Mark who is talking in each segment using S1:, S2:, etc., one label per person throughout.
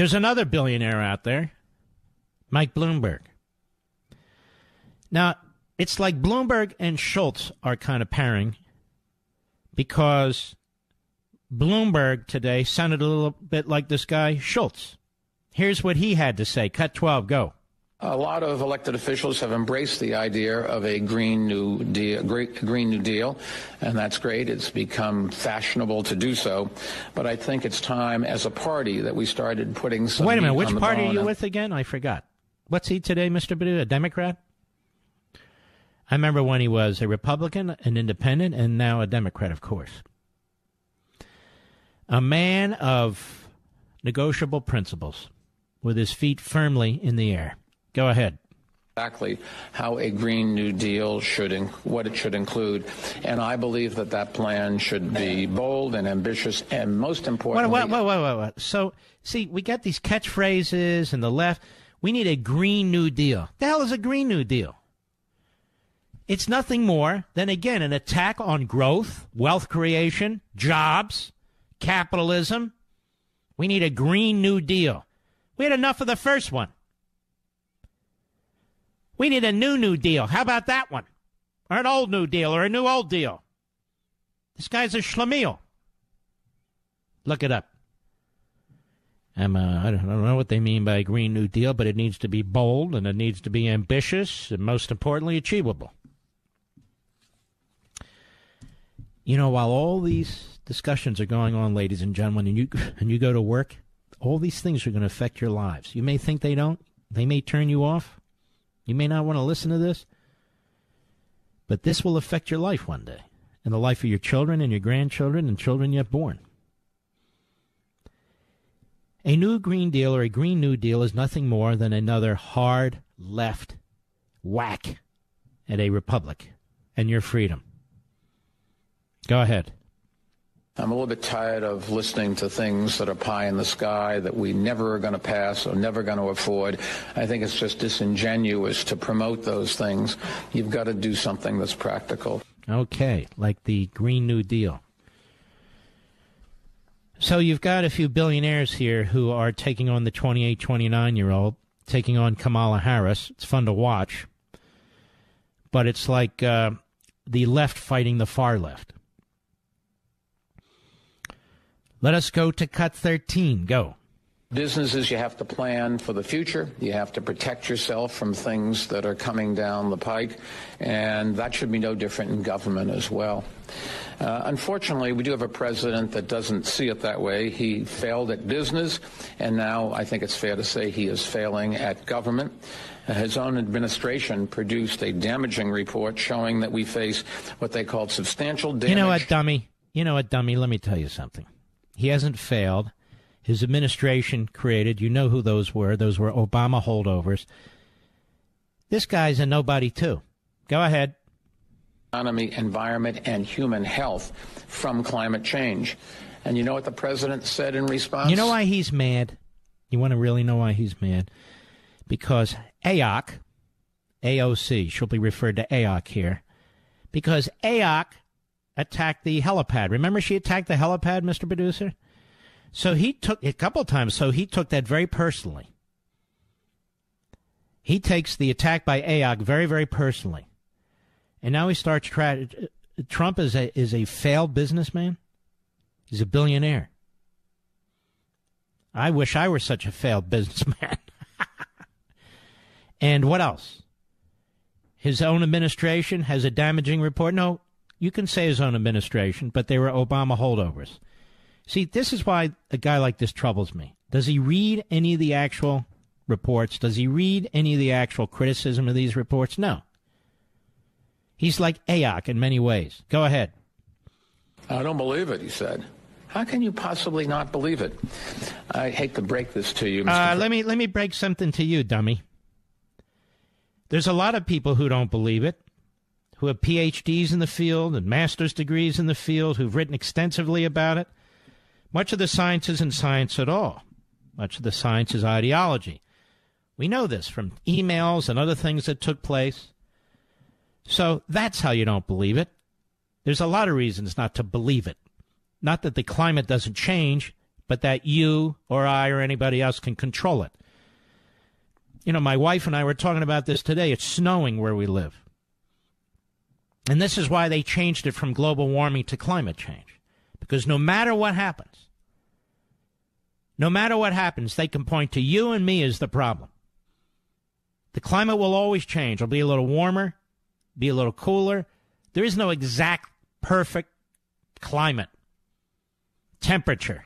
S1: There's another billionaire out there, Mike Bloomberg. Now, it's like Bloomberg and Schultz are kind of pairing because Bloomberg today sounded a little bit like this guy, Schultz. Here's what he had to say. Cut 12, go.
S2: A lot of elected officials have embraced the idea of a Green New Deal, and that's great. It's become fashionable to do so. But I think it's time as a party that we started putting some
S1: Wait a minute,
S2: meat
S1: which
S2: on the
S1: party
S2: bone.
S1: are you with again? I forgot. What's he today, Mr. Badu? A Democrat? I remember when he was a Republican, an independent, and now a Democrat, of course. A man of negotiable principles with his feet firmly in the air. Go ahead.
S2: Exactly how a Green New Deal what it should include. And I believe that plan should be bold and ambitious and most importantly...
S1: What? So, see, we got these catchphrases and the left. We need a Green New Deal. The hell is a Green New Deal? It's nothing more than, again, an attack on growth, wealth creation, jobs, capitalism. We need a Green New Deal. We had enough of the first one. We need a new Deal. How about that one? Or an old New Deal or a new old deal. This guy's a schlemiel. Look it up. I don't know what they mean by a Green New Deal, but it needs to be bold and it needs to be ambitious and most importantly achievable. You know, while all these discussions are going on, ladies and gentlemen, and you go to work, all these things are going to affect your lives. You may think they don't. They may turn you off. You may not want to listen to this. But this will affect your life one day, and the life of your children and your grandchildren and children yet born. A new Green Deal or a Green New Deal is nothing more than another hard left whack at a republic and your freedom. Go ahead.
S2: I'm a little bit tired of listening to things that are pie in the sky that we never are going to pass or never going to afford. I think it's just disingenuous to promote those things. You've got to do something that's practical.
S1: Okay, like the Green New Deal. So you've got a few billionaires here who are taking on the 28, 29-year-old, taking on Kamala Harris. It's fun to watch. But it's like the left fighting the far left. Let us go to cut 13. Go.
S2: Businesses, you have to plan for the future. You have to protect yourself from things that are coming down the pike. And that should be no different in government as well. Unfortunately, we do have a president that doesn't see it that way. He failed at business, and now I think it's fair to say he is failing at government. His own administration produced a damaging report showing that we face what they called substantial damage.
S1: You know what, dummy? Let me tell you something. He hasn't failed. His administration created, you know who those were. Those were Obama holdovers. This guy's a nobody, too. Go ahead.
S2: Economy, environment, and human health from climate change. And you know what the president said in response?
S1: You know why he's mad? You want to really know why he's mad? Because AOC, she'll be referred to AOC here, because AOC attacked the helipad. Remember she attacked the helipad, Mr. Producer? So he took a couple of times, so he took that very personally. He takes the attack by AOC very, very personally. And now he starts trying. Trump is a failed businessman. He's a billionaire. I wish I were such a failed businessman. And what else? His own administration has a damaging report. No, you can say his own administration, but they were Obama holdovers. See, this is why a guy like this troubles me. Does he read any of the actual reports? Does he read any of the actual criticism of these reports? No. He's like AOC in many ways. Go ahead.
S2: I don't believe it, he said. How can you possibly not believe it? I hate to break this to you, Mr.
S1: Let me break something to you, dummy. There's a lot of people who don't believe it, who have PhDs in the field and master's degrees in the field, who've written extensively about it. Much of the science isn't science at all. Much of the science is ideology. We know this from emails and other things that took place. So that's how you don't believe it. There's a lot of reasons not to believe it. Not that the climate doesn't change, but that you or I or anybody else can control it. You know, my wife and I were talking about this today. It's snowing where we live. And this is why they changed it from global warming to climate change. Because no matter what happens, they can point to you and me as the problem. The climate will always change. It'll be a little warmer, be a little cooler. There is no exact, perfect climate, temperature,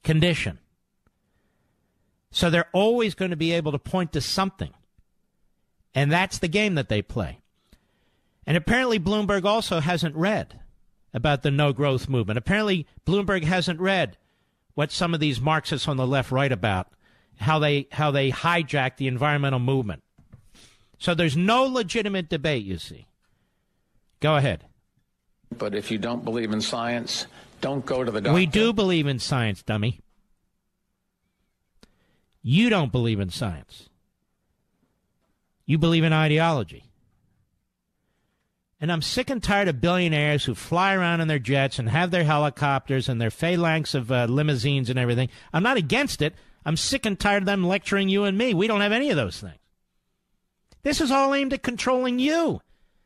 S1: condition. So they're always going to be able to point to something. And that's the game that they play. And apparently Bloomberg also hasn't read about the no-growth movement. Apparently Bloomberg hasn't read what some of these Marxists on the left write about, how they hijack the environmental movement. So there's no legitimate debate, you see. Go ahead.
S2: But if you don't believe in science, don't go to the doctor.
S1: We do believe in science, dummy. You don't believe in science. You believe in ideology. And I'm sick and tired of billionaires who fly around in their jets and have their helicopters and their phalanx of limousines and everything. I'm not against it. I'm sick and tired of them lecturing you and me. We don't have any of those things. This is all aimed at controlling you.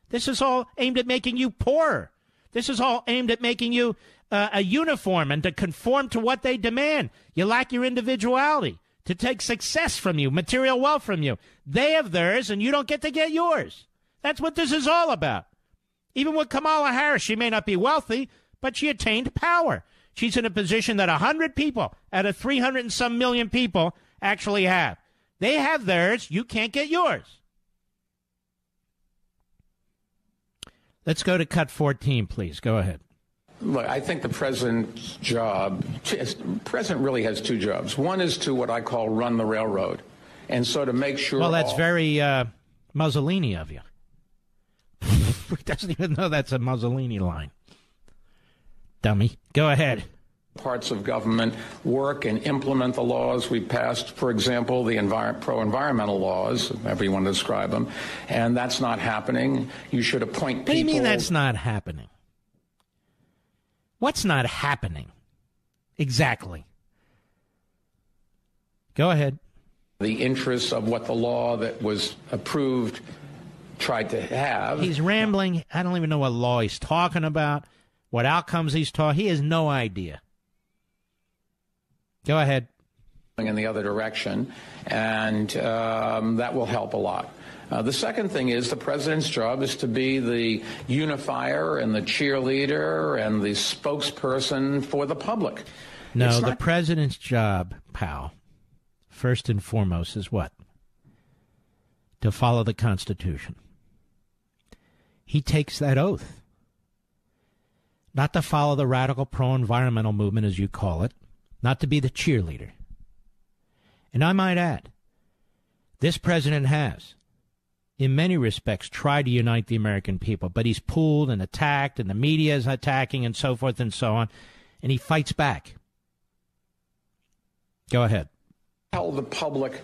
S1: This is all aimed at making you poorer. This is all aimed at making you a uniform and to conform to what they demand. You lack your individuality, to take success from you, material wealth from you. They have theirs, and you don't get to get yours. That's what this is all about. Even with Kamala Harris, she may not be wealthy, but she attained power. She's in a position that 100 people out of 300 and some million people actually have. They have theirs. You can't get yours. Let's go to cut 14, please. Go ahead.
S2: Look, I think the president's job, the president really has two jobs. One is to what I call run the railroad. And so to make sure.
S1: Well, that's very Mussolini of you. He doesn't even know that's a Mussolini line. Dummy. Go ahead.
S2: Parts of government work and implement the laws we passed, for example, the pro-environmental laws, however you want to describe them, and that's not happening. You should appoint people.
S1: What do you mean that's not happening? What's not happening? Exactly. Go ahead.
S2: The interests of what the law that was approved tried to have.
S1: He's rambling. I don't even know what law he's talking about, what outcomes he's talking. He has no idea. Go ahead.
S2: In the other direction, and that will help a lot. The second thing is the president's job is to be the unifier and the cheerleader and the spokesperson for the public.
S1: No, the president's job, pal, first and foremost is what? To follow the Constitution. He takes that oath. Not to follow the radical pro-environmental movement, as you call it. Not to be the cheerleader. And I might add, this president has, in many respects, tried to unite the American people, but he's pulled and attacked, and the media is attacking, and so forth and so on, and he fights back. Go ahead.
S2: Tell the public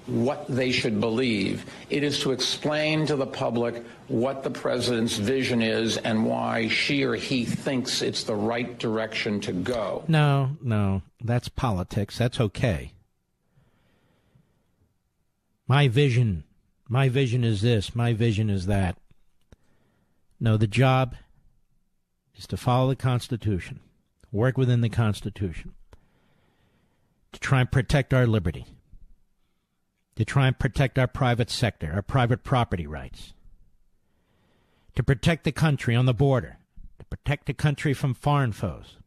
S2: what they should believe. It is to explain to the public what the president's vision is and why she or he thinks it's the right direction to go.
S1: No, that's politics. That's okay. My vision is this, my vision is that. No, the job is to follow the Constitution, work within the Constitution, to try and protect our liberty, to try and protect our private sector, our private property rights, to protect the country on the border, to protect the country from foreign foes,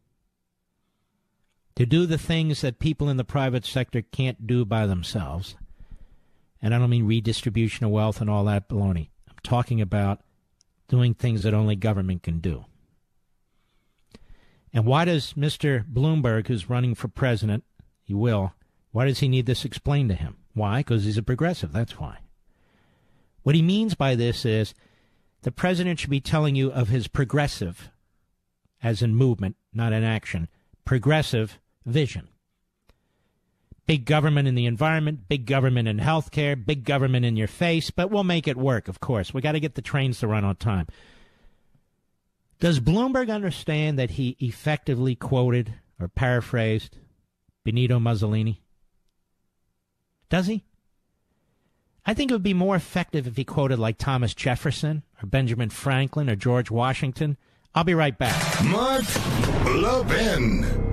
S1: to do the things that people in the private sector can't do by themselves. And I don't mean redistribution of wealth and all that baloney. I'm talking about doing things that only government can do. And why does Mr. Bloomberg, who's running for president, he will, why does he need this explained to him? Why? Because he's a progressive, that's why. What he means by this is the president should be telling you of his progressive, as in movement, not in action, progressive vision. Big government in the environment, big government in healthcare, big government in your face, but we'll make it work, of course. We got to get the trains to run on time. Does Bloomberg understand that he effectively quoted or paraphrased Benito Mussolini? Does he? I think it would be more effective if he quoted like Thomas Jefferson or Benjamin Franklin or George Washington. I'll be right back.
S3: Mark Levin.